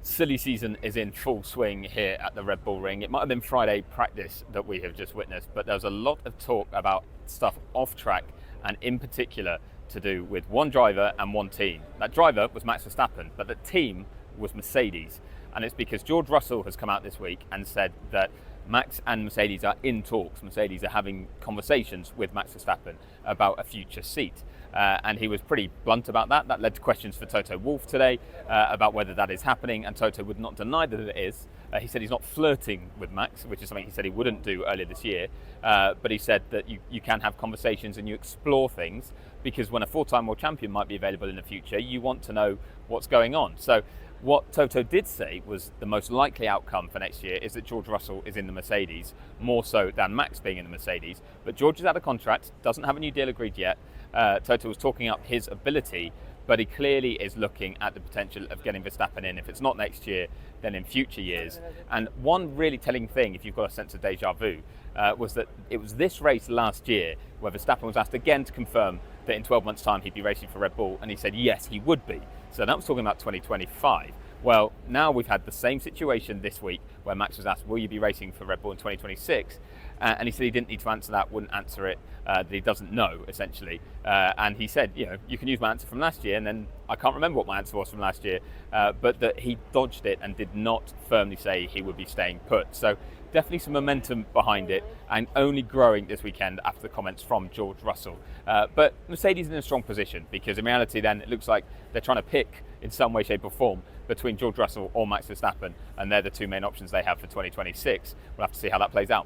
Silly season is in full swing here at the Red Bull Ring. It might have been Friday practice that we have just witnessed, but there was a lot of talk about stuff off track, and in particular to do with one driver and one team. That driver was Max Verstappen, but the team was Mercedes. And it's because George Russell has come out this week and said that Max and Mercedes are in talks. Mercedes are having conversations with Max Verstappen about a future seat. And he was pretty blunt about that. That led to questions for Toto Wolff today about whether that is happening, and Toto would not deny that it is. He said he's not flirting with Max, which is something he said he wouldn't do earlier this year. But he said that you can have conversations and you explore things, because when a four-time world champion might be available in the future, you want to know what's going on. So what Toto did say was the most likely outcome for next year is that George Russell is in the Mercedes, more so than Max being in the Mercedes. But George is out of contract, doesn't have a new deal agreed yet. Toto was talking up his ability, but he clearly is looking at the potential of getting Verstappen in. If it's not next year, then in future years. And one really telling thing, if you've got a sense of deja vu, was that it was this race last year where Verstappen was asked again to confirm that in 12 months' time he'd be racing for Red Bull, and he said yes, he would be. So that was talking about 2025. Well, now we've had the same situation this week where Max was asked, will you be racing for Red Bull in 2026? And he said he didn't need to answer that, wouldn't answer it, that he doesn't know, essentially. And he said, you can use my answer from last year, and then I can't remember what my answer was from last year, but that he dodged it and did not firmly say he would be staying put. So definitely some momentum behind it, and only growing this weekend after the comments from George Russell. But Mercedes is in a strong position, because in reality then it looks like they're trying to pick in some way, shape or form between George Russell or Max Verstappen, and they're the two main options they have for 2026. We'll have to see how that plays out.